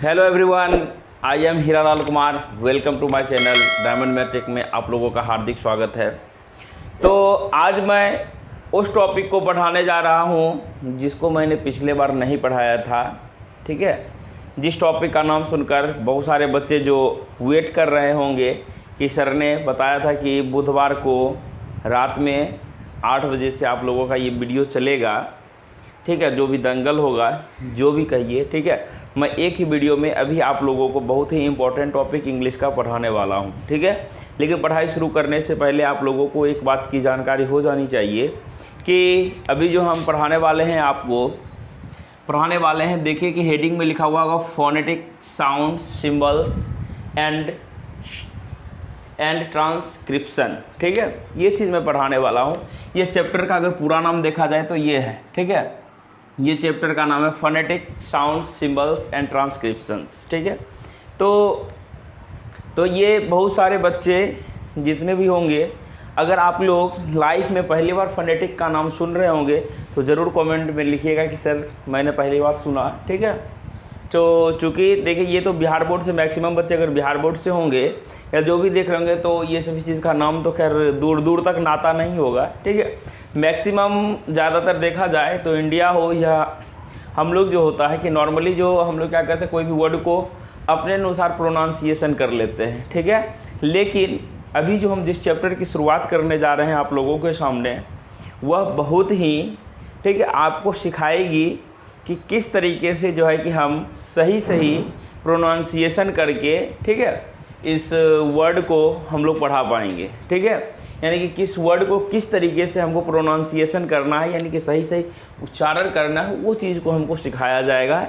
Hello everyone, I am Hiralal Kumar. Welcome to my channel diamond matric में आप लोगों का हार्दिक स्वागत है। तो आज मैं उस टॉपिक को पढ़ाने जा रहा हूँ जिसको मैंने पिछले बार नहीं पढ़ाया था। ठीक है, जिस टॉपिक का नाम सुनकर बहुत सारे बच्चे जो वेट कर रहे होंगे कि सर ने बताया था कि बुधवार को रात में 8 बजे से आप लोगों का ये वीडियो चलेगा। ठीक है, जो भी दंगल होगा, जो भी कहिए, ठीक है, मैं एक ही वीडियो में अभी आप लोगों को बहुत ही इम्पोर्टेंट टॉपिक इंग्लिश का पढ़ाने वाला हूं। ठीक है, लेकिन पढ़ाई शुरू करने से पहले आप लोगों को एक बात की जानकारी हो जानी चाहिए कि अभी जो हम पढ़ाने वाले हैं, आपको पढ़ाने वाले हैं, देखिए कि हेडिंग में लिखा हुआ होगा phonetic sound symbols and transcription. ठीक है, ये चीज़ मैं पढ़ाने वाला हूँ। ये चैप्टर का अगर पूरा नाम देखा जाए तो ये है। ठीक है, ये चैप्टर का नाम है फोनेटिक साउंड सिंबल्स एंड ट्रांसक्रिप्शंस। ठीक है, तो ये बहुत सारे बच्चे जितने भी होंगे, अगर आप लोग लाइफ में पहली बार फोनेटिक का नाम सुन रहे होंगे तो ज़रूर कमेंट में लिखिएगा कि सर मैंने पहली बार सुना। ठीक है, तो चूँकि देखिए ये तो बिहार बोर्ड से मैक्सिमम बच्चे अगर बिहार बोर्ड से होंगे या जो भी देख रहे होंगे तो ये सभी चीज़ का नाम तो खैर दूर दूर तक नाता नहीं होगा। ठीक है, मैक्सिमम ज़्यादातर देखा जाए तो इंडिया हो या हम लोग जो होता है कि नॉर्मली जो हम लोग क्या करते हैं, कोई भी वर्ड को अपने अनुसार प्रोनाउंसिएशन कर लेते हैं। ठीक है, लेकिन अभी जो हम जिस चैप्टर की शुरुआत करने जा रहे हैं आप लोगों के सामने, वह बहुत ही, ठीक है, आपको सिखाएगी कि किस तरीके से जो है कि हम सही प्रोनाउंसिएशन करके, ठीक है, इस वर्ड को हम लोग पढ़ा पाएंगे। ठीक है, यानी कि किस वर्ड को किस तरीके से हमको प्रोनाउंसिएशन करना है, यानी कि सही उच्चारण करना है, वो चीज़ को हमको सिखाया जाएगा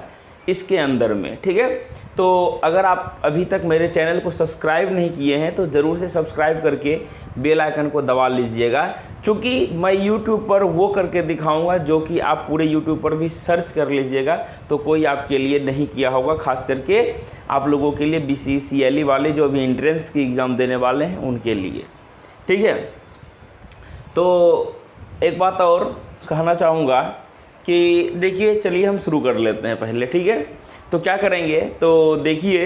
इसके अंदर में। ठीक है, तो अगर आप अभी तक मेरे चैनल को सब्सक्राइब नहीं किए हैं तो ज़रूर से सब्सक्राइब करके बेल आइकन को दबा लीजिएगा, क्योंकि मैं YouTube पर वो करके दिखाऊंगा जो कि आप पूरे YouTube पर भी सर्च कर लीजिएगा तो कोई आपके लिए नहीं किया होगा, खास करके आप लोगों के लिए BCCLE वाले जो अभी एंट्रेंस की एग्ज़ाम देने वाले हैं उनके लिए। ठीक है, तो एक बात और कहना चाहूँगा कि देखिए, चलिए हम शुरू कर लेते हैं पहले। ठीक है, तो क्या करेंगे, तो देखिए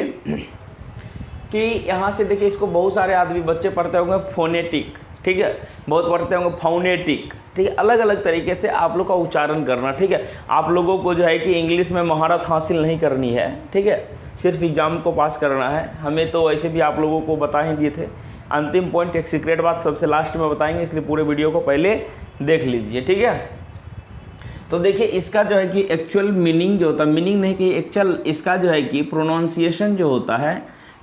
कि यहाँ से देखिए, इसको बहुत सारे आदमी बच्चे पढ़ते होंगे फोनेटिक। ठीक है, बहुत पढ़ते होंगे फोनेटिक। ठीक है, अलग अलग तरीके से आप लोग का उच्चारण करना। ठीक है, आप लोगों को जो है कि इंग्लिश में महारत हासिल नहीं करनी है। ठीक है, सिर्फ एग्ज़ाम को पास करना है। हमें तो वैसे भी आप लोगों को बता ही दिए थे। अंतिम पॉइंट, एक सीक्रेट बात सबसे लास्ट में बताएंगे, इसलिए पूरे वीडियो को पहले देख लीजिए। ठीक है, तो देखिए इसका जो है कि एक्चुअल मीनिंग जो होता है, मीनिंग नहीं कि एक्चुअल इसका जो है कि प्रोनाउंसिएशन जो होता है,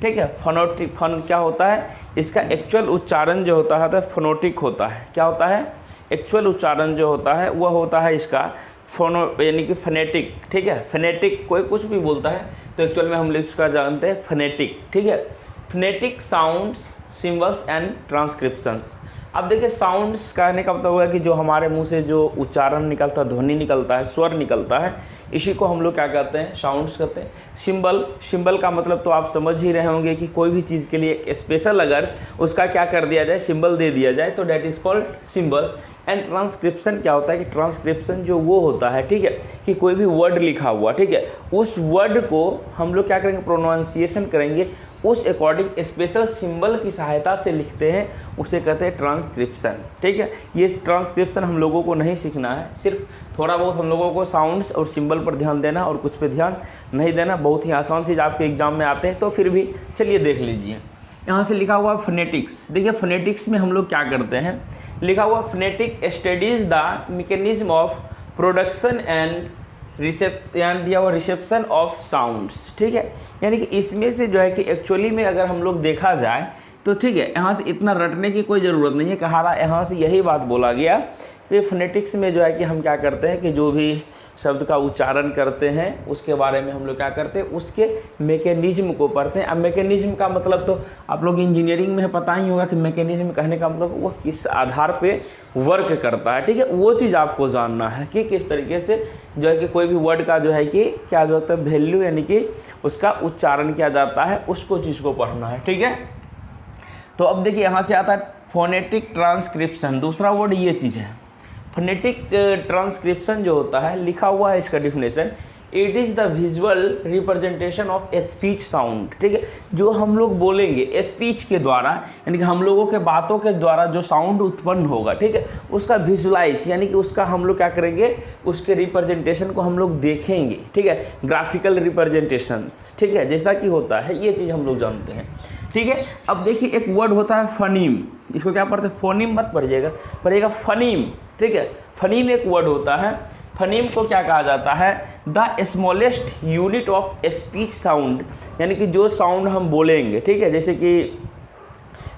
ठीक है, फोनोटिक क्या होता है, इसका एक्चुअल उच्चारण जो होता है तो फोनोटिक होता है। क्या होता है, एक्चुअल उच्चारण जो होता है वह होता है इसका फोनो, यानी कि फोनेटिक। ठीक है, फोनेटिक कोई कुछ भी बोलता है तो एक्चुअल में हम लोग इसका जानते हैं फोनेटिक। ठीक है, फोनेटिक साउंड्स सिंबल्स एंड ट्रांसक्रिप्शंस। अब देखिए, साउंड्स कहने का मतलब हुआ कि जो हमारे मुंह से जो उच्चारण निकलता है, ध्वनि निकलता है, स्वर निकलता है, इसी को हम लोग क्या कहते हैं, साउंड्स कहते हैं। सिंबल का मतलब तो आप समझ ही रहे होंगे कि कोई भी चीज़ के लिए एक स्पेशल अगर उसका क्या कर दिया जाए, सिंबल दे दिया जाए तो that is called symbol. And transcription क्या होता है कि ट्रांसक्रिप्शन जो वो होता है, ठीक है, कि कोई भी वर्ड लिखा हुआ, ठीक है, उस वर्ड को हम लोग क्या करेंगे, प्रोनाउंसिएशन करेंगे, उस अकॉर्डिंग स्पेशल सिंबल की सहायता से लिखते हैं, उसे कहते हैं ट्रांसक्रिप्शन। ठीक है, ये ट्रांसक्रिप्शन हम लोगों को नहीं सीखना है, सिर्फ थोड़ा बहुत हम लोगों को साउंड्स और सिंबल पर ध्यान देना और कुछ पे ध्यान नहीं देना। बहुत ही आसान चीज़ आपके एग्जाम में आते हैं, तो फिर भी चलिए देख लीजिए। यहाँ से लिखा हुआ फोनेटिक्स। देखिए, फोनेटिक्स में हम लोग क्या करते हैं, लिखा हुआ phonetic studies the mechanism of production and reception of sounds. ठीक है, यानी कि इसमें से जो है कि एक्चुअली में अगर हम लोग देखा जाए तो, ठीक है, यहाँ से इतना रटने की कोई ज़रूरत नहीं है। कहा यहाँ से यही बात बोला गया कि फोनेटिक्स में जो है कि हम क्या करते हैं कि जो भी शब्द का उच्चारण करते हैं उसके बारे में हम लोग क्या करते हैं, उसके मैकेनिज्म को पढ़ते हैं। अब मैकेनिज्म का मतलब तो आप लोग इंजीनियरिंग में पता ही होगा कि मैकेनिज्म कहने का मतलब वो किस आधार पे वर्क करता है। ठीक है, वो चीज़ आपको जानना है कि किस तरीके से जो है कि कोई भी वर्ड का जो है कि क्या जो होता है वैल्यू, यानी कि उसका उच्चारण किया जाता है, उसको चीज़ को पढ़ना है। ठीक है, तो अब देखिए यहाँ से आता है फोनेटिक ट्रांसक्रिप्शन। दूसरा वर्ड ये चीज़ है फोनेटिक ट्रांसक्रिप्शन जो होता है, लिखा हुआ है इसका definition it is the visual representation of speech sound, ठीक है। जो हम लोग बोलेंगे स्पीच के द्वारा, यानी कि हम लोगों के बातों के द्वारा जो साउंड उत्पन्न होगा, ठीक है, उसका विजुलाइज यानी कि उसका हम लोग क्या करेंगे, उसके रिप्रेजेंटेशन को हम लोग देखेंगे, ठीक है, ग्राफिकल रिप्रेजेंटेशंस, ठीक है, जैसा कि होता है ये चीज़ हम लोग जानते हैं, ठीक है। अब देखिए एक वर्ड होता है फनीम, इसको क्या पढ़ते हैं, फोनीम मत पढ़िएगा फनीम, ठीक है। फनीम एक वर्ड होता है, फनीम को क्या कहा जाता है, the smallest unit of speech sound, यानी कि जो साउंड हम बोलेंगे, ठीक है, जैसे कि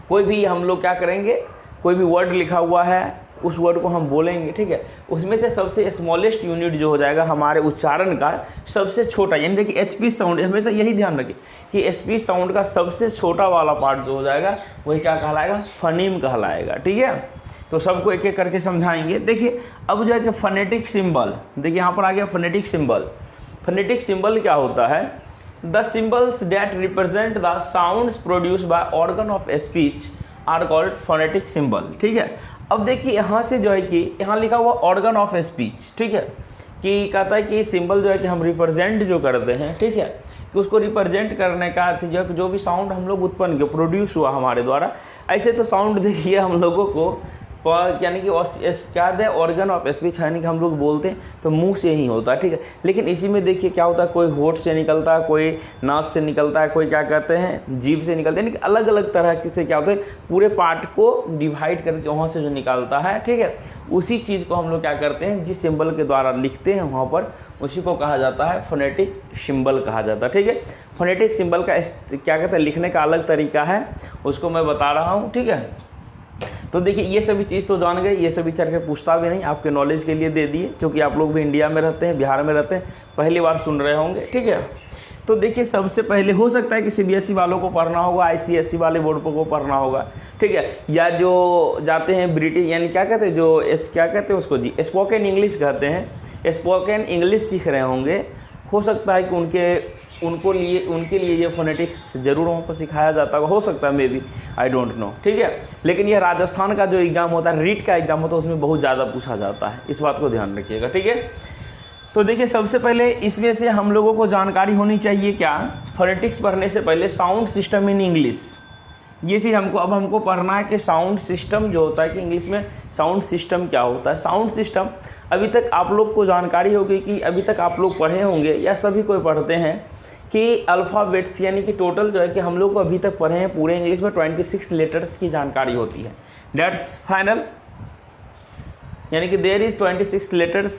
कोई भी हम लोग क्या करेंगे, कोई भी वर्ड लिखा हुआ है उस वर्ड को हम बोलेंगे, ठीक है, उसमें से सबसे स्मॉलेस्ट यूनिट जो हो जाएगा हमारे उच्चारण का सबसे छोटा, यानी देखिए स्पीच साउंड, हमेशा यही ध्यान रखिए कि स्पीच साउंड का सबसे छोटा वाला पार्ट जो हो जाएगा वही क्या कहलाएगा, फनीम कहलाएगा, ठीक है। तो सबको एक एक करके समझाएंगे। देखिए अब जो है कि फोनेटिक सिंबल, देखिए यहाँ पर आ गया फोनेटिक सिंबल। फोनेटिक सिंबल क्या होता है, the symbols that represent the sounds produced by organ of speech are called phonetic symbol, ठीक है। अब देखिए यहाँ से जो है कि यहाँ लिखा हुआ ऑर्गन ऑफ स्पीच, ठीक है, कि कहता है कि सिंबल जो है कि हम रिप्रेजेंट जो करते हैं, ठीक है, कि उसको रिप्रेजेंट करने का जो भी साउंड हम लोग उत्पन्न किया, प्रोड्यूस हुआ हमारे द्वारा, ऐसे तो साउंड देखिए हम लोगों को यानी कि क्या है, ऑर्गन ऑफ स्पीच, यानी कि हम लोग बोलते हैं तो मुंह से ही होता है, ठीक है। लेकिन इसी में देखिए क्या होता है, कोई होठ से निकलता है, कोई नाक से निकलता है, कोई क्या कहते हैं जीभ से निकलता है, यानी कि अलग अलग तरह से क्या होता है, पूरे पार्ट को डिवाइड करके वहाँ से जो निकलता है, ठीक है, उसी चीज़ को हम लोग क्या करते हैं, जिस सिंबल के द्वारा लिखते हैं वहाँ पर, उसी को कहा जाता है फोनेटिक सिंबल कहा जाता है, ठीक है। फोनेटिक सिंबल का क्या कहते हैं, लिखने का अलग तरीका है, उसको मैं बता रहा हूँ, ठीक है। तो देखिए ये सभी चीज़ तो जान गए, ये सभी चल के पूछता भी नहीं, आपके नॉलेज के लिए दे दिए, क्योंकि आप लोग भी इंडिया में रहते हैं, बिहार में रहते हैं, पहली बार सुन रहे होंगे, ठीक है। तो देखिए सबसे पहले हो सकता है कि CBSE वालों को पढ़ना होगा, ICSE वाले बोर्ड को पढ़ना होगा, ठीक है, या जो जाते हैं ब्रिटिश, यानी क्या कहते हैं, जो क्या कहते हैं उसको जी, स्पोकन इंग्लिश कहते हैं, स्पोकन इंग्लिश सीख रहे होंगे, हो सकता है कि उनके लिए ये फोनेटिक्स जरूर वहाँ पर सिखाया जाता हो सकता है, may be, I don't know, ठीक है। लेकिन ये राजस्थान का जो एग्ज़ाम होता है, रीट का एग्ज़ाम होता है, उसमें बहुत ज़्यादा पूछा जाता है, इस बात को ध्यान रखिएगा, ठीक है। तो देखिए सबसे पहले इसमें से हम लोगों को जानकारी होनी चाहिए क्या, फोनेटिक्स पढ़ने से पहले साउंड सिस्टम इन इंग्लिश, ये चीज़ हमको पढ़ना है कि साउंड सिस्टम जो होता है, कि इंग्लिश में साउंड सिस्टम क्या होता है। साउंड सिस्टम अभी तक आप लोग को जानकारी होगी कि अभी तक आप लोग पढ़े होंगे या सभी कोई पढ़ते हैं कि अल्फ़ाबेट्स, यानी कि टोटल जो है कि हम लोग को अभी तक पढ़े हैं पूरे इंग्लिश में 26 लेटर्स की जानकारी होती है, दैट्स फाइनल, यानी कि देयर इज़ 26 लेटर्स,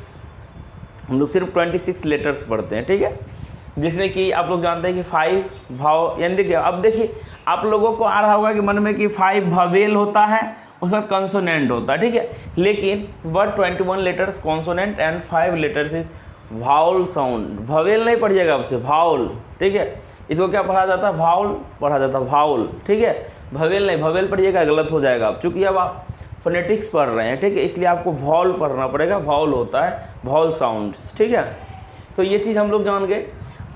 हम लोग सिर्फ 26 लेटर्स पढ़ते हैं, ठीक है, जिसमें कि आप लोग जानते हैं कि 5 भाव, यानी देखिए अब देखिए आप लोगों को आ रहा होगा कि मन में कि 5 भावेल होता है, उसके बाद कॉन्सोनेंट होता है, ठीक है, लेकिन but 21 letters consonant and 5 letters is vowel sound, भवेल नहीं पढ़िएगा आपसे, वाउल, ठीक है, इसको क्या पढ़ा जाता है, वाउल पढ़ा जाता है, वाउल, ठीक है, भवेल नहीं, भवेल पढ़िएगा गलत हो जाएगा आप, चूँकि अब आप फोनेटिक्स पढ़ रहे हैं, ठीक है, इसलिए आपको वाउल पढ़ना पड़ेगा, वाउल होता है वाउल साउंड्स, ठीक है। तो ये चीज़ हम लोग जान गए।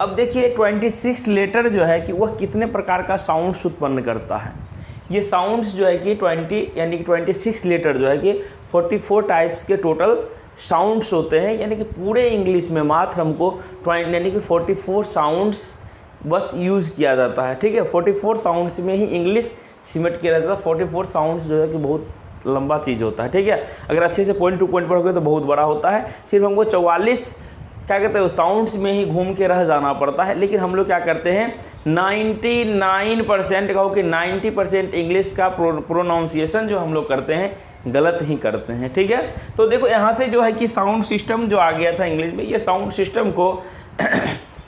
अब देखिए 26 लेटर जो है कि वह कितने प्रकार का साउंड्स उत्पन्न करता है। ये साउंड्स जो है कि 20 यानी कि 26 लेटर जो है कि 44 टाइप्स के टोटल साउंड्स होते हैं, यानी कि पूरे इंग्लिश में मात्र हमको यानी कि 44 साउंड्स बस यूज़ किया जाता है, ठीक है। 44 साउंड्स में ही इंग्लिश सिमट किया जाता है। 44 साउंड्स जो है कि बहुत लंबा चीज़ होता है, ठीक है। अगर अच्छे से पॉइंट टू पॉइंट पढ़ोगे तो बहुत बड़ा होता है। सिर्फ हमको 44 क्या कहते हैं साउंड्स में ही घूम के रह जाना पड़ता है, लेकिन हम लोग क्या करते हैं 99% कहो कि 90% इंग्लिश का प्रोनाउंसिएशन जो हम लोग करते हैं गलत ही करते हैं, ठीक है। तो देखो यहाँ से जो है कि साउंड सिस्टम जो आ गया था इंग्लिश में, ये साउंड सिस्टम को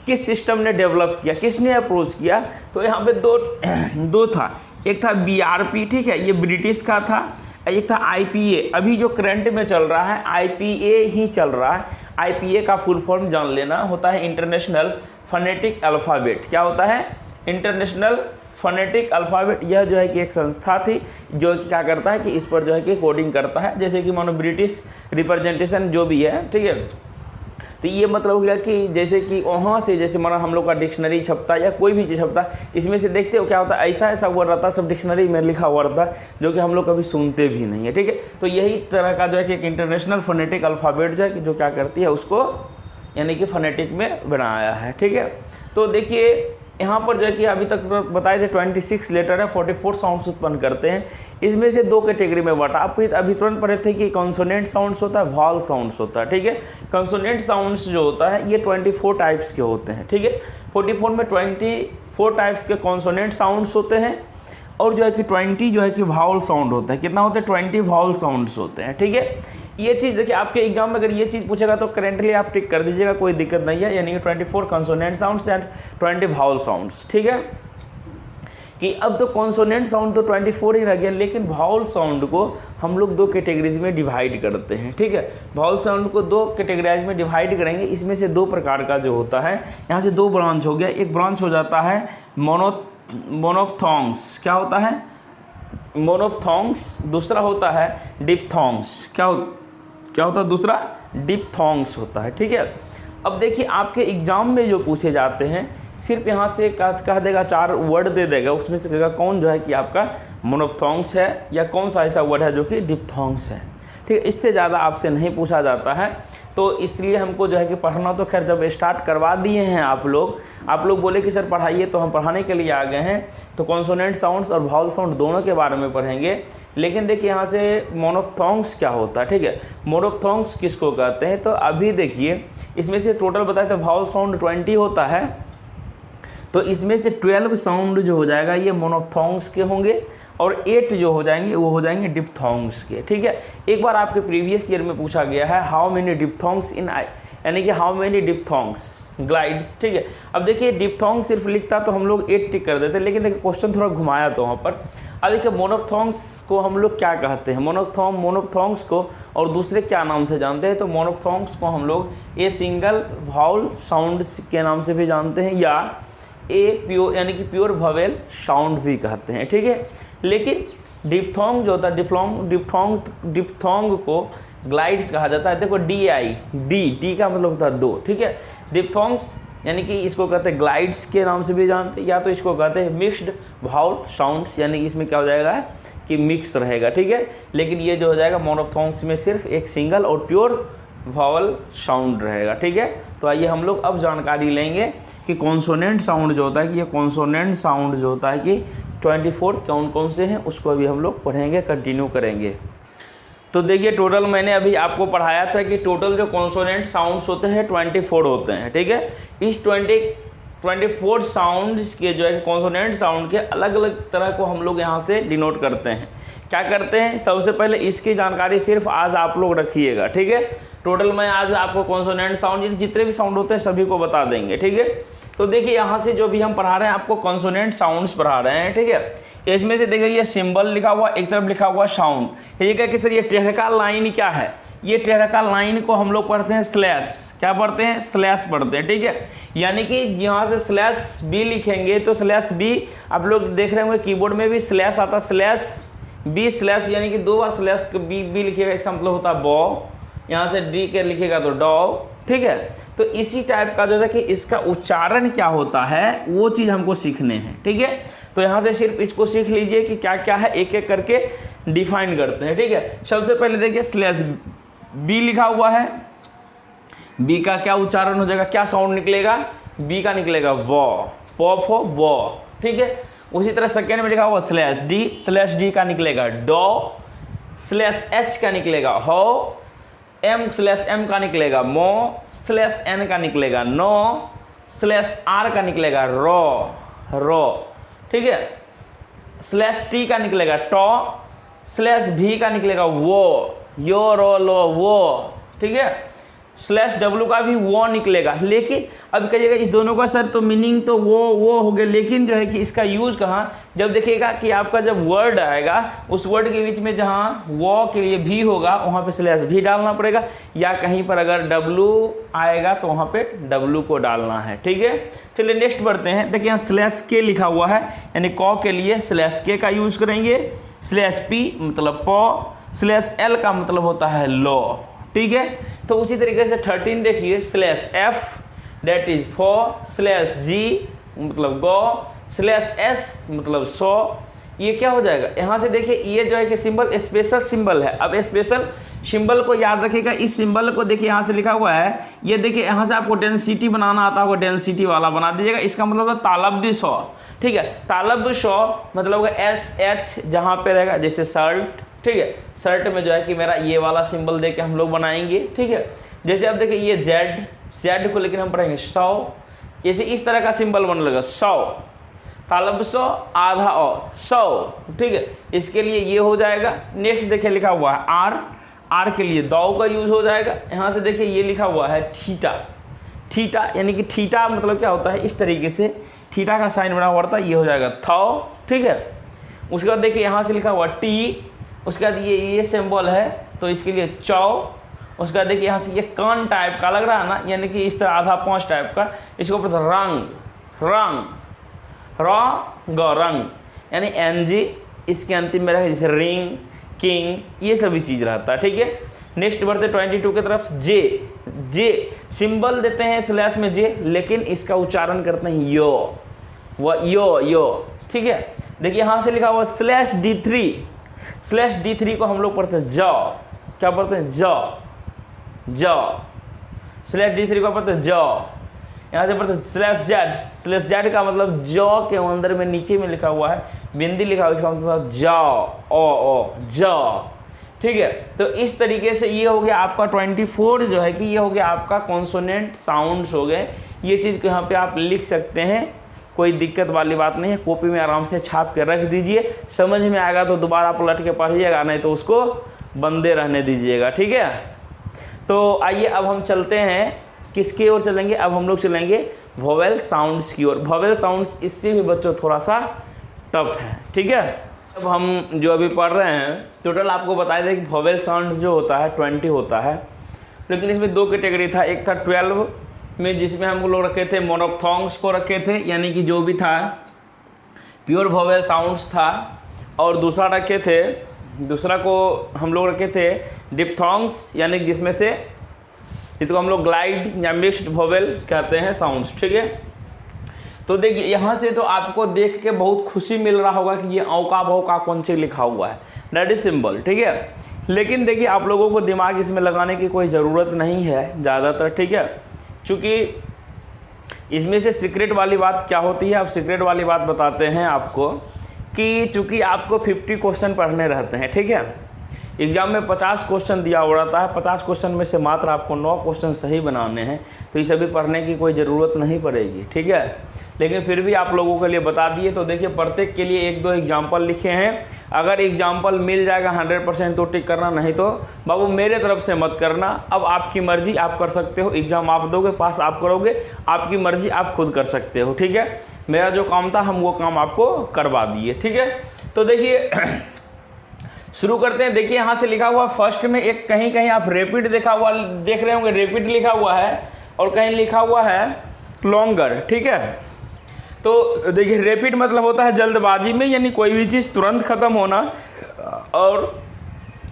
किस सिस्टम ने डेवलप किया, किसने अप्रोच किया, तो यहाँ पे दो था। एक था BRP, ठीक है, ये ब्रिटिश का था। एक था IPA, अभी जो करंट में चल रहा है IPA ही चल रहा है। IPA का फुल फॉर्म जान लेना, होता है इंटरनेशनल फोनेटिक अल्फ़ाबेट। क्या होता है? International phonetic alphabet. यह जो है कि एक संस्था थी जो कि क्या करता है कि इस पर जो है कि कोडिंग करता है, जैसे कि मानो ब्रिटिश रिप्रेजेंटेशन जो भी है, ठीक है। तो ये मतलब हो गया कि जैसे कि वहाँ से जैसे माना हम लोग का डिक्शनरी छपता या कोई भी चीज़ छपता, इसमें से देखते हो क्या होता है, ऐसा ऐसा वर्ड रहता है, सब डिक्शनरी में लिखा हुआ रहता है, जो कि हम लोग कभी सुनते भी नहीं है, ठीक है। तो यही तरह का जो है कि एक इंटरनेशनल फोनेटिक अल्फ़ाबेट जो है कि जो क्या करती है उसको यानी कि फोनेटिक में बनाया है, ठीक है। तो देखिए यहाँ पर जो है कि अभी तक बताए थे 26 लेटर है, 44 साउंड्स उत्पन्न करते हैं। इसमें से 2 कैटेगरी में बांटा। आप अभी तुरंत पढ़े थे कि कॉन्सोनेंट साउंड्स होता है, वॉवल साउंड्स होता है, ठीक है। कॉन्सोनेंट साउंड्स जो होता है ये 24 टाइप्स के होते हैं, ठीक है। 44 में 24 टाइप्स के कॉन्सोनेंट साउंड्स होते हैं और जो है कि 20 जो है कि वावल साउंड होता है। कितना होते हैं? 20 वावल साउंड्स होते हैं, ठीक है। ये चीज़ देखिए आपके एग्जाम में अगर ये चीज़ पूछेगा तो करेंटली आप टिक कर दीजिएगा, कोई दिक्कत नहीं है। यानी कि 24 consonant sounds and 20 vowel sounds, ठीक है। कि अब तो कॉन्सोनेंट साउंड तो 24 ही रह गया, लेकिन वावल साउंड को हम लोग 2 कैटेगरीज में डिवाइड करते हैं, ठीक है। वावल साउंड को 2 कैटेगरीज में डिवाइड करेंगे। इसमें से 2 प्रकार का जो होता है, यहाँ से 2 ब्रांच हो गया। एक ब्रांच हो जाता है मोनोफ्थोंग्स, क्या होता है? मोनोफ्थोंग्स। दूसरा होता है डिप्थोंग्स। क्या होता है दूसरा? डिप्थोंग्स होता है, ठीक है। अब देखिए आपके एग्जाम में जो पूछे जाते हैं, सिर्फ यहाँ से कह देगा 4 वर्ड दे देगा, उसमें से कहेगा कौन जो है कि आपका मोनोफ्थोंग्स है या कौन सा ऐसा वर्ड है जो कि डिप्थोंग्स है, ठीक है। इससे ज़्यादा आपसे नहीं पूछा जाता है। तो इसलिए हमको जो है कि पढ़ना तो खैर जब स्टार्ट करवा दिए हैं आप लोग बोले कि सर पढ़ाइए, तो हम पढ़ाने के लिए आ गए हैं। तो कॉन्सोनेंट साउंड्स और वावल साउंड दोनों के बारे में पढ़ेंगे। लेकिन देखिए यहाँ से मोनोफ्थोंग्स क्या होता है, ठीक है। मोनोफ्थोंग्स किसको कहते हैं? तो अभी देखिए इसमें से टोटल बताए थे वावल साउंड 20 होता है, तो इसमें से 12 साउंड जो हो जाएगा ये मोनोफ्थोंग्स के होंगे और 8 जो हो जाएंगे वो हो जाएंगे डिप्थोंग्स के, ठीक है। एक बार आपके प्रीवियस ईयर में पूछा गया है हाउ मेनी डिप्थोंग्स इन आई, यानी कि हाउ मेनी डिप्थोंग्स ग्लाइड्स, ठीक है। अब देखिए डिप्थोंग सिर्फ लिखता तो हम लोग 8 टिक कर देते, लेकिन देखिए क्वेश्चन थोड़ा घुमाया तो वहाँ पर। अब देखिए मोनोफ्थोंग्स को हम लोग क्या कहते हैं? मोनोफ्थोंग्स को और दूसरे क्या नाम से जानते हैं? तो मोनोफ्थोंग्स को हम लोग ए सिंगल वावल साउंड के नाम से भी जानते हैं, या ए प्योर यानी कि प्योर वावेल साउंड भी कहते हैं, ठीक है। लेकिन डिप्थोंग जो होता है, डिप्थोंग को ग्लाइड्स कहा जाता है। देखो डी का मतलब होता है 2, ठीक है। डिप्थोंग्स यानी कि इसको कहते हैं ग्लाइड्स के नाम से भी जानते हैं, या तो इसको कहते हैं मिक्स्ड वावल साउंड्स, यानी कि इसमें क्या हो जाएगा कि मिक्स रहेगा, ठीक है। लेकिन ये जो हो जाएगा मोनोफ्थोंग्स में सिर्फ एक सिंगल और प्योर वावल साउंड रहेगा, ठीक है। तो आइए हम लोग अब जानकारी लेंगे कि कॉन्सोनेंट साउंड जो होता है कि ये कॉन्सोनेंट साउंड जो होता है कि 24 कौन से हैं उसको अभी हम लोग पढ़ेंगे, कंटिन्यू करेंगे। तो देखिए टोटल मैंने अभी आपको पढ़ाया था कि टोटल जो कॉन्सोनेंट साउंड्स होते हैं 24 होते हैं, ठीक है। इस 24 साउंड्स के जो है कॉन्सोनेंट साउंड के अलग अलग तरह को हम लोग यहाँ से डिनोट करते हैं। क्या करते हैं? सबसे पहले इसकी जानकारी सिर्फ आज आप लोग रखिएगा, ठीक है। टोटल मैं आज आपको कॉन्सोनेंट साउंड जितने भी साउंड होते हैं सभी को बता देंगे, ठीक है। तो देखिए यहाँ से जो भी हम पढ़ा रहे हैं आपको कॉन्सोनेंट साउंड्स पढ़ा रहे हैं, ठीक है। इसमें से देखिए ये सिंबल लिखा हुआ, एक तरफ लिखा हुआ साउंड। ये क्या कि सर ये टेढ़का लाइन क्या है? ये टेढ़का लाइन को हम लोग पढ़ते हैं स्लैश। क्या पढ़ते हैं? स्लैश पढ़ते हैं, ठीक है। यानी कि यहाँ से स्लैश बी लिखेंगे तो स्लैश बी, आप लोग देख रहे होंगे कीबोर्ड में भी स्लैश आता, स्लैश बी स्लैश, यानी कि 2 बार स्लैश बी लिखिएगा, इसका मतलब होता है बॉ। यहाँ से डी के लिखेगा तो डॉ, ठीक है। तो इसी टाइप का जो है कि इसका उच्चारण क्या होता है वो चीज़ हमको सीखने हैं, ठीक है। तो यहाँ से सिर्फ इसको सीख लीजिए कि क्या क्या है, एक एक करके डिफाइन करते हैं, ठीक है। सबसे पहले देखिए स्लैश बी लिखा हुआ है, बी का क्या उच्चारण हो जाएगा, क्या साउंड निकलेगा? बी का निकलेगा वॉ, पॉप हो वॉ, ठीक है। उसी तरह सेकेंड में लिखा हुआ स्लैश डी का निकलेगा डॉ, स्लैश एच का निकलेगा हो, एम स्लैश एम का निकलेगा मो, स्लैश एन का निकलेगा नो, स्लैश आर का निकलेगा रो, ठीक है। स्लैश टी का निकलेगा टॉ, स्लैश भी का निकलेगा वो, यो रो लो वो, ठीक है। स्लैश डब्ल्यू का भी वो निकलेगा। लेकिन अब कहिएगा इस दोनों का सर तो मीनिंग तो वो हो गया, लेकिन जो है कि इसका यूज़ कहाँ? जब देखिएगा कि आपका जब वर्ड आएगा उस वर्ड के बीच में जहाँ वो के लिए भी होगा वहाँ पे स्लैश भी डालना पड़ेगा, या कहीं पर अगर डब्लू आएगा तो वहाँ पे डब्लू को डालना है, ठीक है। चलिए नेक्स्ट बढ़ते हैं। देखिए यहाँ स्लैश के लिखा हुआ है, यानी कॉ के लिए स्लैश के का यूज़ करेंगे, स्लैश पी मतलब पॉ, स्लैश एल का मतलब होता है लो, ठीक है। तो उसी तरीके से 13 देखिए slash F that is for, slash G मतलब गो, स्लैश एस मतलब सो, ये क्या हो जाएगा, यहाँ से देखिए ये जो है कि सिंबल स्पेशल सिंबल है। अब स्पेशल सिंबल को याद रखिएगा, इस सिंबल को देखिए यहाँ से लिखा हुआ है, ये देखिए यहाँ से आपको डेंसिटी बनाना आता होगा, डेंसिटी वाला बना दीजिएगा। इसका मतलब है तालब्य सौ, ठीक है। तालब्य सौ मतलब होगा SH जहाँ पे रहेगा, जैसे शर्ट, ठीक है। शर्ट में जो है कि मेरा ये वाला सिंबल दे के हम लोग बनाएंगे, ठीक है। जैसे अब देखिए ये जेड को लेकिन हम पढ़ेंगे 100, जैसे इस तरह का सिंबल बन लगेगा 100, तालब 100 आधा और 100, ठीक है। इसके लिए ये हो जाएगा। नेक्स्ट देखिए लिखा हुआ है आर के लिए दौ का यूज हो जाएगा। यहाँ से देखिए ये लिखा हुआ है थीटा, यानी कि थीटा मतलब क्या होता है, इस तरीके से थीटा का साइन बना हुआ था, ये हो जाएगा थौ, ठीक है। उसके बाद देखिए यहाँ से लिखा हुआ टी, उसके बाद ये सिंबल है तो इसके लिए चौ। उसके बाद देखिए यहाँ से ये कान टाइप का लग रहा है ना, यानी कि इस तरह आधा पाँच टाइप का, इसको पता रंग यानी NG इसके अंतिम में रहेगा, जैसे रिंग, किंग, ये सभी चीज़ रहता है, ठीक है। नेक्स्ट बढ़ते 22 की तरफ। जे सिंबल देते हैं स्लैश में जे, लेकिन इसका उच्चारण करते हैं यो, ठीक है। देखिए यहाँ से लिखा हुआ /D3 को हम लोग पढ़ते हैं जॉ, क्या पढ़ते हैं जॉ, /D3 को पढ़ते हैं जॉ। यहाँ से पढ़ते हैं /Z का मतलब जॉ के अंदर में नीचे में लिखा हुआ है, बिंदी लिखा हुआ है, इसका मतलब जॉ, ठीक है। तो इस तरीके से ये हो गया आपका 24 जो है कि ये हो गया आपका कॉन्सोनेंट साउंड्स हो गए। ये चीज़ को यहाँ पे आप लिख सकते हैं, कोई दिक्कत वाली बात नहीं है। कॉपी में आराम से छाप के रख दीजिए, समझ में आएगा तो दोबारा पलट के पढ़िएगा, नहीं तो उसको बंदे रहने दीजिएगा, ठीक है। तो आइए अब हम चलते हैं, किसकी ओर चलेंगे, अब हम लोग चलेंगे वोवेल साउंड्स की ओर। वोवेल साउंड्स इससे भी बच्चों थोड़ा सा टफ है, ठीक है। अब हम जो अभी पढ़ रहे हैं टोटल आपको बताया था कि वोवेल साउंड जो होता है 20 होता है, लेकिन इसमें दो कैटेगरी था। एक था 12 में जिसमें हम लोग रखे थे मोनोफ्थोंग्स को रखे थे, यानी कि जो भी था प्योर वोवेल साउंड्स था, और दूसरा को हम लोग रखे थे डिप्थोंग्स, यानी कि जिसमें से इसको हम लोग ग्लाइड या मिक्स्ड वोवेल कहते हैं साउंड्स, ठीक है। तो देखिए यहाँ से तो आपको देख के बहुत खुशी मिल रहा होगा कि ये औका भौका कौन से लिखा हुआ है, डेडी सिंबल, ठीक है। लेकिन देखिए आप लोगों को दिमाग इसमें लगाने की कोई ज़रूरत नहीं है ज़्यादातर, ठीक है, क्योंकि इसमें से सीक्रेट वाली बात क्या होती है, अब सीक्रेट वाली बात बताते हैं आपको कि चूँकि आपको 50 क्वेश्चन पढ़ने रहते हैं, ठीक है। एग्ज़ाम में 50 क्वेश्चन दिया हुआ रहता है, 50 क्वेश्चन में से मात्र आपको 9 क्वेश्चन सही बनाने हैं, तो ये सभी पढ़ने की कोई ज़रूरत नहीं पड़ेगी, ठीक है। लेकिन फिर भी आप लोगों के लिए बता दिए। तो देखिए प्रत्येक के लिए 1-2 एग्जाम्पल लिखे हैं। अगर एग्जाम्पल मिल जाएगा 100% तो टिक करना, नहीं तो बाबू मेरे तरफ से मत करना। अब आपकी मर्जी, आप कर सकते हो, एग्ज़ाम आप दोगे, पास आप करोगे, आपकी मर्जी, आप खुद कर सकते हो, ठीक है। मेरा जो काम था हम वो काम आपको करवा दिए, ठीक है। तो देखिए शुरू करते हैं। देखिए यहाँ से लिखा हुआ फर्स्ट में एक कहीं आप रेपिड देख रहे होंगे, रेपिड लिखा हुआ है, और कहीं लिखा हुआ है लॉन्गर, ठीक है। तो देखिए रेपिड मतलब होता है जल्दबाजी में, यानी कोई भी चीज़ तुरंत ख़त्म होना, और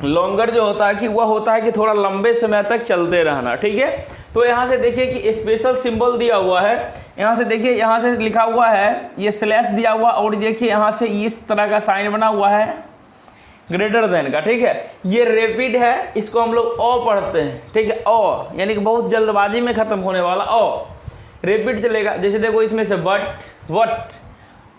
लॉन्गर जो होता है कि वह होता है कि थोड़ा लंबे समय तक चलते रहना, ठीक है। तो यहाँ से देखिए कि स्पेशल सिंबल दिया हुआ है, यहाँ से देखिए यहाँ से लिखा हुआ है ये स्लैश दिया हुआ, और देखिए यहाँ से इस तरह का साइन बना हुआ है ग्रेटर देन का, ठीक है। ये रेपिड है, इसको हम लोग ओ पढ़ते हैं, ठीक है। ओ यानी कि बहुत जल्दबाजी में ख़त्म होने वाला ओ, रेपिड चलेगा। जैसे देखो इसमें से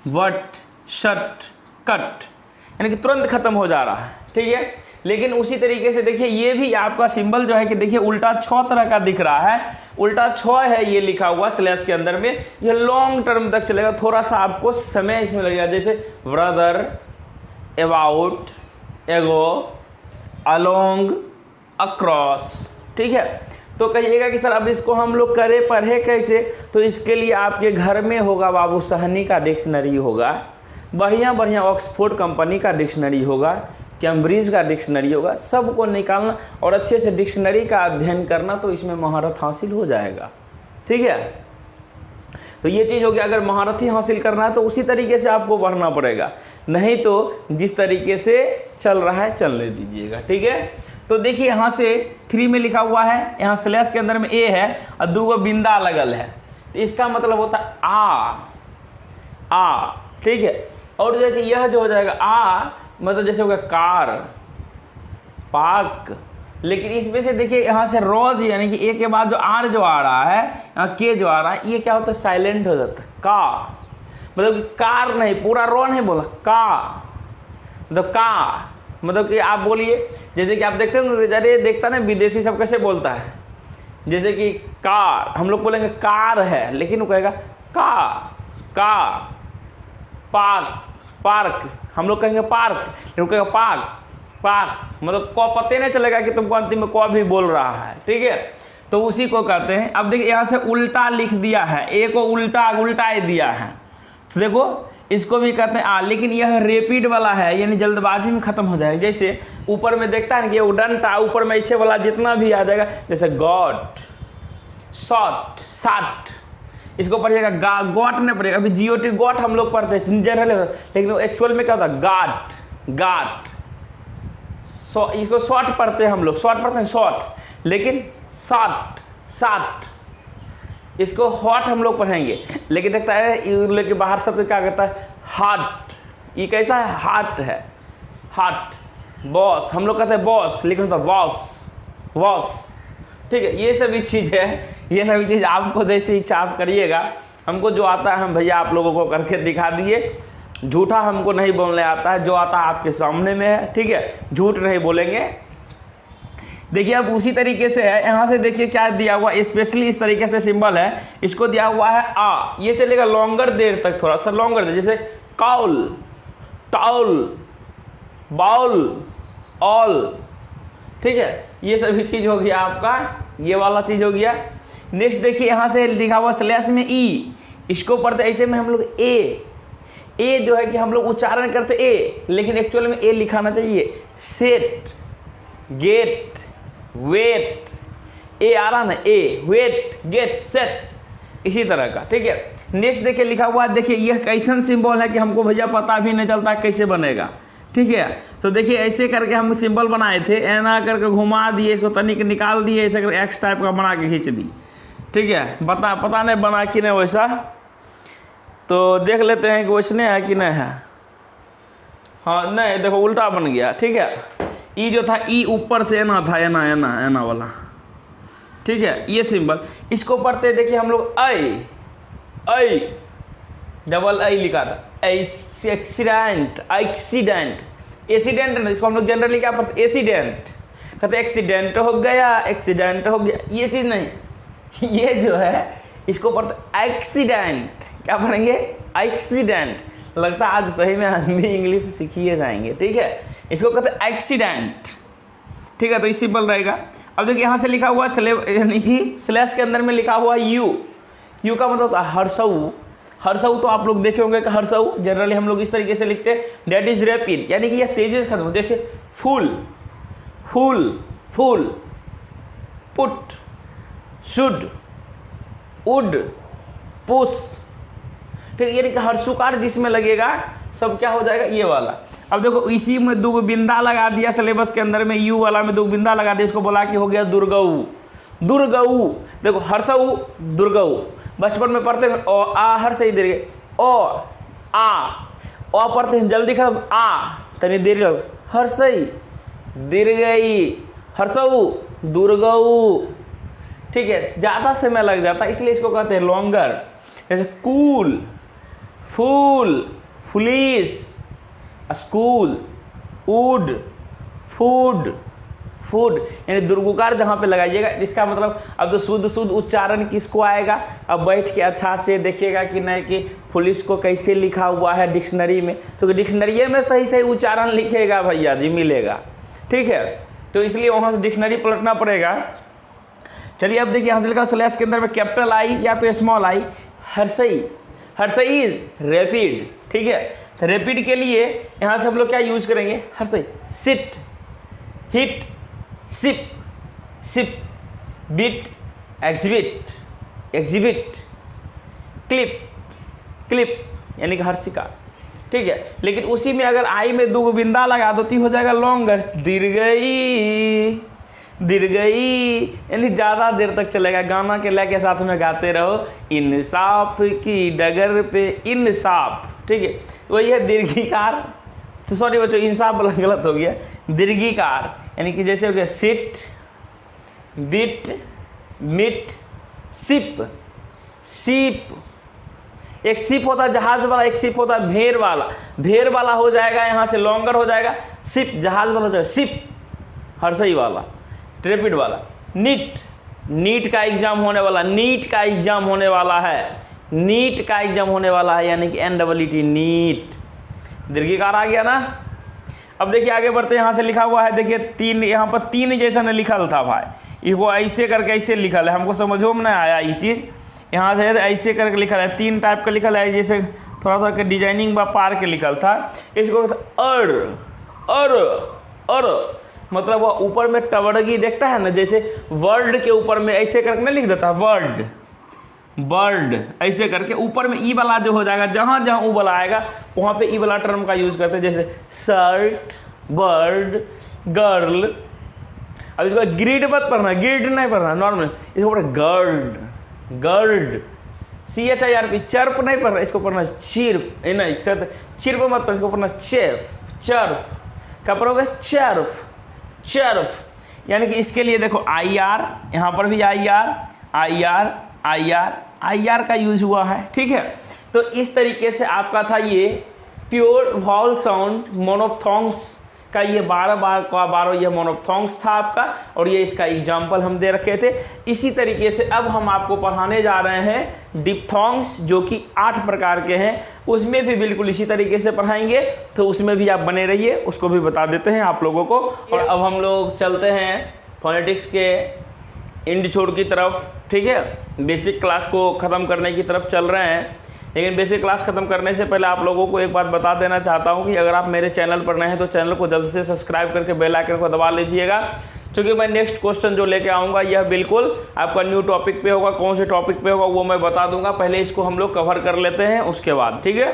वट शट कट, यानी कि तुरंत खत्म हो जा रहा है, ठीक है। लेकिन उसी तरीके से देखिए ये भी आपका सिंबल जो है कि देखिए उल्टा 6 तरह का दिख रहा है, उल्टा 6 है ये लिखा हुआ स्लैश के अंदर में, ये लॉन्ग टर्म तक चलेगा, थोड़ा सा आपको समय इसमें लगेगा। जैसे ब्रदर, अबाउट, एगो, अलोंग, अक्रॉस, ठीक है। तो कहिएगा कि सर अब इसको हम लोग पढ़े कैसे, तो इसके लिए आपके घर में होगा बाबू सहनी का डिक्शनरी होगा, बढ़िया ऑक्सफोर्ड कंपनी का डिक्शनरी होगा, कैम्ब्रिज का डिक्शनरी होगा, सबको निकालना और अच्छे से डिक्शनरी का अध्ययन करना, तो इसमें महारत हासिल हो जाएगा, ठीक है। तो ये चीज़ हो गया, अगर महारत ही हासिल करना है तो उसी तरीके से आपको पढ़ना पड़ेगा, नहीं तो जिस तरीके से चल रहा है चलने दीजिएगा, ठीक है। तो देखिए यहाँ से 3 में लिखा हुआ है, यहाँ स्लैश के अंदर में ए है और 2 बिंदा लगल है, तो इसका मतलब होता है आ, ठीक है। और देखिए यह जो हो जाएगा आ, मतलब जैसे होगा कार, पाक, लेकिन इसमें से देखिए यहाँ से रोज यानी कि ए के बाद जो आर जो आ रहा है, यहाँ के जो आ रहा है, ये क्या होता है साइलेंट हो जाता है, का, मतलब कि कार नहीं, पूरा रो नहीं बोला, का मतलब का, मतलब कि आप बोलिए जैसे कि आप देखते होंगे, अरे देखता ना विदेशी सब कैसे बोलता है, जैसे कि कार, हम लोग बोलेंगे कार है, लेकिन वो कहेगा का, पार्क, पार्क, हम लोग कहेंगे पार्क, लेकिन कहेगा पार्क, पार्क, मतलब को पता नहीं चलेगा कि तुमको अंतिम में को भी बोल रहा है, ठीक है। तो उसी को कहते हैं। अब देखिए यहाँ से उल्टा लिख दिया है, ए को उल्टा दिया है, तो देखो इसको भी कहते हैं आ, लेकिन यह रेपिड वाला है, यानी जल्दबाजी में खत्म हो जाएगा। जैसे ऊपर में देखता है कि वो डंटा ऊपर में ऐसे वाला जितना भी आ जाएगा, जैसे गॉड, शॉट, साट, इसको पढ़िएगा गॉट नहीं पढ़ेगा, अभी GOT गॉट हम लोग पढ़ते हैं जनरल, लेकिन एक्चुअल में क्या होता है गाट, गाट, इसको शॉर्ट पढ़ते हैं हम लोग, शॉर्ट पढ़ते हैं शॉर्ट, लेकिन साट, साट, इसको हॉट हम लोग पढ़ेंगे, लेकिन देखता है लेकिन बाहर सब क्या कहता है हार्ट, ये कैसा है हार्ट है, हार्ट, बॉस हम लोग कहते हैं बॉस, लेकिन होता वॉस, वॉस, ठीक है। ये सभी चीज़ है, ये सभी चीज़ आपको जैसे इच्छा आप करिएगा, हमको जो आता है हम भैया आप लोगों को करके दिखा दिए, झूठा हमको नहीं बोलने आता है, जो आता है आपके सामने में है, ठीक है, झूठ नहीं बोलेंगे। देखिए अब उसी तरीके से है, यहाँ से देखिए क्या दिया हुआ, स्पेशली इस तरीके से सिंबल है, इसको दिया हुआ है आ, ये चलेगा लॉन्गर देर तक, थोड़ा सा लॉन्गर देर, जैसे काउल, टाउल, बाउल, ऑल, ठीक है, ये सभी चीज़ हो गया आपका, ये वाला चीज़ हो गया। नेक्स्ट देखिए यहाँ से लिखा हुआ स्लैश में ई, इसको पढ़ते ऐसे में हम लोग ए जो है कि हम लोग उच्चारण करते ए, लेकिन एक्चुअल में ए लिखाना चाहिए, सेट, गेट, वेट, ए आ रहा ना, ए, वेट, गेट, सेट, इसी तरह का, ठीक है। नेक्स्ट देखिए लिखा हुआ है, देखिए यह कैसन सिंबल है कि हमको भैया पता भी नहीं चलता कैसे बनेगा, ठीक है। तो देखिए ऐसे करके हम सिंबल बनाए थे, ऐना करके घुमा दिए, इसको तनिक निकाल दिए, ऐसे करके एक्स टाइप का बना के खींच दी, ठीक है। पता नहीं बना कि नहीं वैसा, तो देख लेते हैं कि वैसने है कि नहीं है। हाँ नहीं, देखो उल्टा बन गया, ठीक है। ई जो था ई ऊपर से एना था, एना वाला, ठीक है, ये सिंबल, इसको पढ़ते देखिए हम लोग आई, डबल आई लिखा था, एक्सीडेंट, एक्सीडेंट ना, इसको हम लोग जनरली क्या पढ़ते, एक्सीडेंट, कहते एक्सीडेंट हो गया, एक्सीडेंट हो गया, ये चीज़ नहीं, ये जो है इसको पढ़ते एक्सीडेंट, क्या पढ़ेंगे एक्सीडेंट, लगता है आज सही में हिंदी इंग्लिश सीखिए जाएंगे, ठीक है। इसको कहते हैं एक्सीडेंट, ठीक है, तो ये सिंपल रहेगा। अब देखिए यहाँ से लिखा हुआ यानी कि स्लैश के अंदर में लिखा हुआ यू का मतलब होता है हर्षऊ, हर्षऊ तो आप लोग देखे होंगे कि हर्षऊ जनरली हम लोग इस तरीके से लिखते हैं, डेट इज रैपिड, यानी कि यह तेजी से खत्म हो, जैसे full, full, full, put, should, would, push, ठीक है, यानी कि हर्षुकार जिसमें लगेगा सब क्या हो जाएगा ये वाला। अब देखो इसी में दो बिंदा लगा दिया सिलेबस के अंदर में, यू वाला में दो बिंदा लगा दिया, इसको बोला कि हो गया दुर्गऊ, दुर्गऊ, देखो हर्षऊ दुर्गऊ, बचपन में पढ़ते हैं ओ आ हर सही देर ओ आ, ओ पढ़ते हैं जल्दी खत्म, आ तनी देर हर सही दीर गई, हर्षऊ दुर्गऊ, ठीक है, ज़्यादा समय लग जाता है इसलिए इसको कहते हैं लॉन्गर। जैसे cool, fool, foolish, school, wood, food, food, यानी दुर्गुकार जहाँ पे लगाइएगा, इसका मतलब अब तो शुद्ध उच्चारण किसको आएगा, अब बैठ के अच्छा से देखिएगा कि नहीं कि पुलिस को कैसे लिखा हुआ है डिक्शनरी में, तो डिक्शनरी में सही उच्चारण लिखेगा भैया जी मिलेगा, ठीक है, तो इसलिए वहाँ से डिक्शनरी पलटना पड़ेगा। चलिए अब देखिए यहाँ से लिखा स्लैश के अंदर में कैपिटल आई या तो स्मॉल आई, हर्षई, हर्षई इज रैपिड, ठीक है, तो रैपिड के लिए यहाँ से हम लोग क्या यूज करेंगे, हर्षई, sit, hit, sip, sip, bit, exhibit, exhibit, clip, clip, यानी कि हर्षिका, ठीक है। लेकिन उसी में अगर आई में दो बिंदा लगा दो तो हो जाएगा लॉन्गर, दीर्घई, दीर्घई, यानी ज़्यादा देर तक चलेगा, गाना के लय के साथ में गाते रहो, इंसाफ की डगर पे इंसाफ, ठीक है, वही है दीर्घिकार, सॉरी बच्चों इंसाफ वाला गलत हो गया, दीर्घिकार यानी कि जैसे हो गया सिट, बिट, मिट, सिप, सीप। एक सिप होता है जहाज वाला, एक सिप होता है भेड़ वाला। भेड़ वाला हो जाएगा यहाँ से लॉन्गर हो जाएगा, सिप जहाज वाला हो जाएगा, सिप हर्षई वाला, ट्रेपिड वाला। नीट, नीट का एग्जाम होने वाला, नीट का एग्जाम होने वाला है, नीट का एग्जाम होने वाला है, यानी कि NEET, नीट। दीर्घिकार आ गया ना। अब देखिए आगे बढ़ते, यहाँ से लिखा हुआ है, देखिए तीन, यहाँ पर तीन जैसा ने लिखा था भाई, वो ऐसे करके ऐसे लिखा है, हमको समझो में नहीं आया ये चीज़। यहाँ से ऐसे करके लिखा है, तीन टाइप का लिखा है, जैसे थोड़ा सा के डिजाइनिंग बा पार के लिखल था। इसको अर मतलब वो ऊपर में टवड़गी देखता है ना, जैसे वर्ड के ऊपर में ऐसे करके नहीं लिख देता वर्ड, बर्ड ऐसे करके ऊपर में ई वाला जो हो जाएगा, जहाँ जहाँ ऊ वाला आएगा वहाँ पे ई वाला टर्म का यूज़ करते हैं, जैसे शर्ट, बर्ड, गर्ल। अब इसको ग्रीड मत पढ़ना, ग्रीड नहीं पढ़ना, नॉर्मल इसको पढ़ना गर्ड, गर्ड, CHIRP, चर्प नहीं पढ़ना, इसको पढ़ना चिर्प, नहीं चिर्प मत पढ़ना, इसको पढ़ना चेफ, चर्प। क्या पढ़ोगे? चर्फ, चर्फ। यानी कि इसके लिए देखो IR, यहाँ पर भी IR का यूज हुआ है, ठीक है। तो इस तरीके से आपका था ये प्योर वॉल साउंड मोनोफ्थोंग्स का, ये 12 ये मोनोफ्थोंग्स था आपका, और ये इसका एग्जाम्पल हम दे रखे थे। इसी तरीके से अब हम आपको पढ़ाने जा रहे हैं डिप्थोंग्स, जो कि 8 प्रकार के हैं, उसमें भी बिल्कुल इसी तरीके से पढ़ाएंगे, तो उसमें भी आप बने रहिए, उसको भी बता देते हैं आप लोगों को। और अब हम लोग चलते हैं फोनेटिक्स के इंड छोड़ की तरफ, ठीक है। बेसिक क्लास को ख़त्म करने की तरफ चल रहे हैं, लेकिन बेसिक क्लास ख़त्म करने से पहले आप लोगों को एक बात बता देना चाहता हूं कि अगर आप मेरे चैनल पर नए हैं तो चैनल को जल्द से सब्सक्राइब करके बेल आइकन को दबा लीजिएगा, क्योंकि मैं नेक्स्ट क्वेश्चन जो लेके आऊँगा यह बिल्कुल आपका न्यू टॉपिक पे होगा। कौन से टॉपिक पे होगा वो मैं बता दूंगा, पहले इसको हम लोग कवर कर लेते हैं उसके बाद, ठीक है।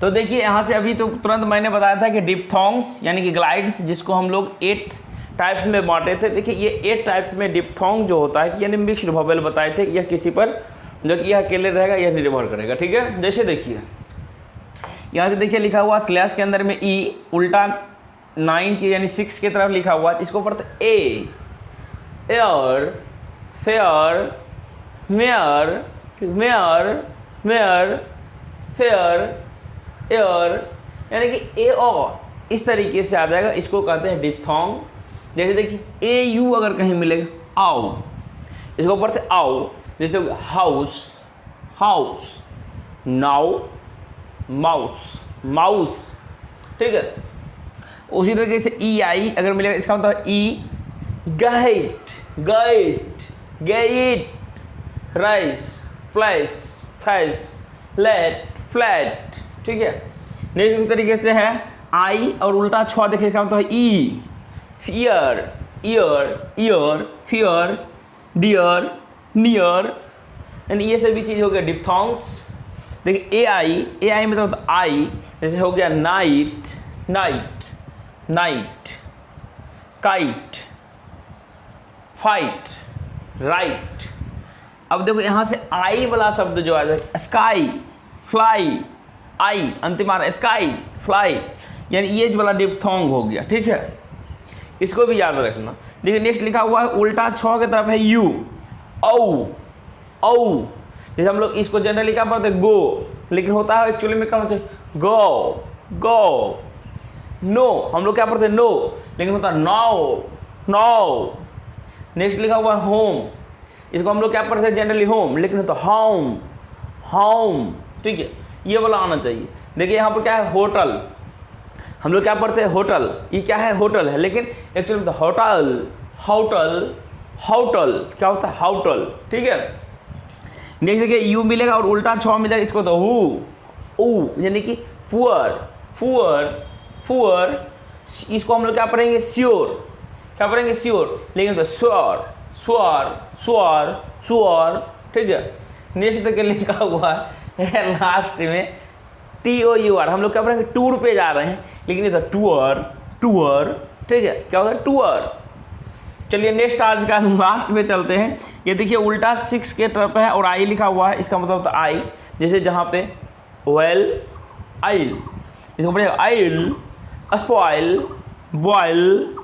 तो देखिए यहाँ से अभी तो तुरंत मैंने बताया था कि डिप्थोंग्स यानी कि ग्लाइड्स, जिसको हम लोग 8 टाइप्स में बांटे थे। देखिए ये 8 टाइप्स में डिप्थोंग जो होता है, यानी मिक्स्ड वोवेल बताए थे, यह किसी पर जो कि यह अकेले रहेगा, यह निर्भर करेगा, ठीक है। जैसे देखिए यहाँ से देखिए लिखा हुआ स्लैश के अंदर में ई, उल्टा 9 की यानी 6 की तरफ लिखा हुआ, इसको पढ़ते A, air, fair, mayor, mayor, mayor, fair, air, यानी कि ए ओ इस तरीके से आ जाएगा, इसको कहते हैं डिप्थोंग। जैसे देखिए AU अगर कहीं मिलेगा, आओ, इसको पढ़ते आओ। जैसे house, house, now, mouse, mouse, ठीक है। उसी तरीके से EI अगर मिलेगा, इसका मतलब gait, gait, get, rice, flash, face, late, flat, ठीक है। नेक्स्ट उसी तरीके से है I और उल्टा 6 देखिए, इसका मतलब E, fear, ear, ear, fear, dear, near, यानी ये सभी चीज़ हो गया डिप्थोंग्स। देखिए AI मतलब तो आई, जैसे हो गया night, night, night, kite, fight, right. अब देखो यहाँ से आई वाला शब्द जो आ जाएगा, स्काई, फ्लाई, आई अंतिम आ रहा है, स्काई, फ्लाई, यानी ये वाला डिप्थोंग हो गया, ठीक है। इसको भी याद रखना। देखिए नेक्स्ट लिखा हुआ है उल्टा 6 की तरफ है यू, औ, औ, जैसे हम लोग इसको जनरली क्या पढ़ते हैं गो, लेकिन होता है एक्चुअली में क्या होता है गो, गो। नो हम लोग क्या पढ़ते हैं नो, लेकिन होता है नाउ, नाउ। नेक्स्ट लिखा हुआ है होम, इसको हम लोग क्या पढ़ते हैं जनरली होम, लेकिन होता है होम, होम, ठीक है। ये वाला आना चाहिए। देखिए यहाँ पर क्या है होटल, हम लोग क्या पढ़ते हैं होटल, ये क्या है होटल है, लेकिन एक्चुअली मतलब होटल, होटल, होटल क्या होता है होटल, ठीक है। नेक्स्ट देखिए यू मिलेगा और उल्टा 6 मिलेगा, इसको तो हु, ऊ, यानी कि पुअर, पुअर, पुअर। इसको हम लोग क्या पढ़ेंगे श्योर, क्या पढ़ेंगे श्योर, लेकिन तो श्योर, श्योर, श्योर, श्योर, ठीक है। नेक्स्ट देखिए लिखा हुआ है लास्ट में TOUR, हम लोग क्या पढ़ेंगे टूर पे जा रहे हैं, लेकिन ये तो टूर, टूर, ठीक है, क्या होगा टूर। चलिए नेक्स्ट आज का लास्ट में चलते हैं। ये देखिए उल्टा 6 के तरफ है और आई लिखा हुआ है, इसका मतलब होता है आई, जैसे जहाँ पे ऑयल, आइल, इसको पढ़ेगा आइल, स्पॉइल, बॉयल,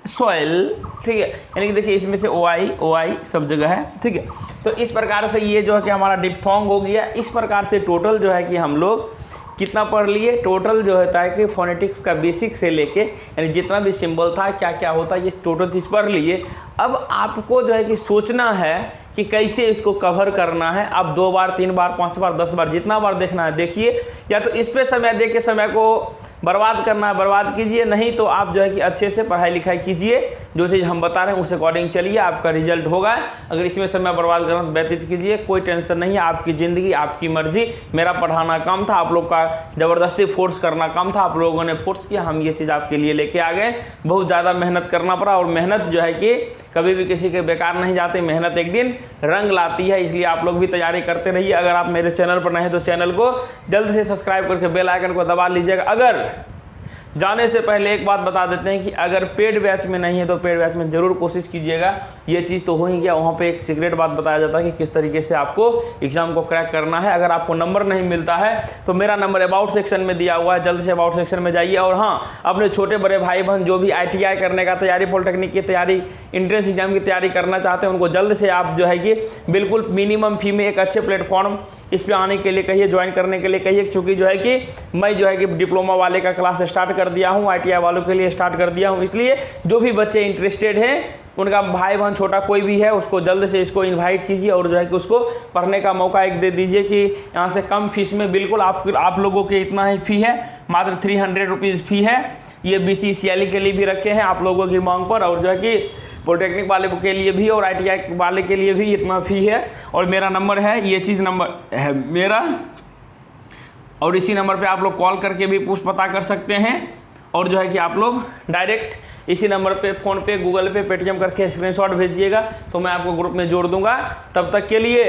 सॉइल, ठीक है। यानी कि देखिए इसमें से ओ आई सब जगह है, ठीक है। तो इस प्रकार से ये जो है कि हमारा डिप्थोंग हो गया। इस प्रकार से टोटल जो है कि हम लोग कितना पढ़ लिए, टोटल जो होता है कि फोनेटिक्स का बेसिक से लेके यानी जितना भी सिंबल था क्या क्या होता है ये टोटल चीज़ पढ़ लिए। अब आपको जो है कि सोचना है कि कैसे इसको कवर करना है। आप 2 बार 3 बार 5 बार 10 बार जितना बार देखना है देखिए, या तो इस पे समय दे के समय को बर्बाद करना है बर्बाद कीजिए, नहीं तो आप जो है कि अच्छे से पढ़ाई लिखाई कीजिए, जो चीज़ हम बता रहे हैं उस अकॉर्डिंग चलिए, आपका रिजल्ट होगा। अगर इसमें समय बर्बाद करना तो व्यतीत कीजिए, कोई टेंशन नहीं है, आपकी ज़िंदगी आपकी मर्जी। मेरा पढ़ाना काम था, आप लोग का ज़बरदस्ती फोर्स करना काम था, आप लोगों ने फोर्स किया, हम ये चीज़ आपके लिए लेके आ गए। बहुत ज़्यादा मेहनत करना पड़ा और मेहनत जो है कि कभी भी किसी के बेकार नहीं जाती, मेहनत एक दिन रंग लाती है, इसलिए आप लोग भी तैयारी करते रहिए। अगर आप मेरे चैनल पर नए हैं तो चैनल को जल्द से सब्सक्राइब करके बेल आइकन को दबा लीजिएगा। अगर जाने से पहले एक बात बता देते हैं कि अगर पेड बैच में नहीं है तो पेड बैच में ज़रूर कोशिश कीजिएगा। ये चीज़ तो हो ही गया, वहाँ पे एक सीक्रेट बात बताया जाता है कि किस तरीके से आपको एग्ज़ाम को क्रैक करना है। अगर आपको नंबर नहीं मिलता है तो मेरा नंबर अबाउट सेक्शन में दिया हुआ है, जल्द से अबाउट सेक्शन में जाइए। और हाँ, अपने छोटे बड़े भाई बहन जो भी ITI करने का तैयारी, पॉलिटेक्निक की तैयारी, इंट्रेंस एग्जाम की तैयारी करना चाहते हैं उनको जल्द से आप जो है कि बिल्कुल मिनिमम फी में एक अच्छे प्लेटफॉर्म इस पर आने के लिए कहिए, ज्वाइन करने के लिए कहिए। चूँकि जो है कि मैं जो है कि डिप्लोमा वाले का क्लास स्टार्ट कर दिया हूँ, ITI वालों के लिए स्टार्ट कर दिया हूँ, इसलिए जो भी बच्चे इंटरेस्टेड हैं उनका भाई बहन छोटा कोई भी है उसको जल्द से इसको इनवाइट कीजिए और जो है कि उसको पढ़ने का मौका एक दे दीजिए कि यहाँ से कम फीस में बिल्कुल आप लोगों के इतना ही फ़ी है, मात्र 300 रुपीज़ फ़ी है। ये BCCLE के लिए भी रखे हैं आप लोगों की मांग पर, और जो है कि पॉलिटेक्निक वाले के लिए भी और ITI वाले के लिए भी इतना फ़ी है। और मेरा नंबर है, ये चीज़ नंबर है मेरा, और इसी नंबर पे आप लोग कॉल करके भी पूछ पता कर सकते हैं। और जो है कि आप लोग डायरेक्ट इसी नंबर पे फ़ोन पे, गूगल पे, पेटीएम करके स्क्रीनशॉट भेजिएगा तो मैं आपको ग्रुप में जोड़ दूंगा। तब तक के लिए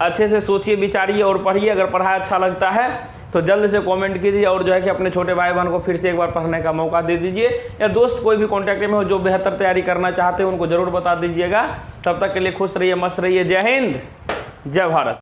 अच्छे से सोचिए विचारिए और पढ़िए। अगर पढ़ाई अच्छा लगता है तो जल्द से कमेंट कीजिए और जो है कि अपने छोटे भाई बहन को फिर से एक बार पढ़ने का मौका दे दीजिए, या दोस्त कोई भी कॉन्टैक्ट में हो जो बेहतर तैयारी करना चाहते हैं उनको ज़रूर बता दीजिएगा। तब तक के लिए खुश रहिए, मस्त रहिए। जय हिंद, जय भारत।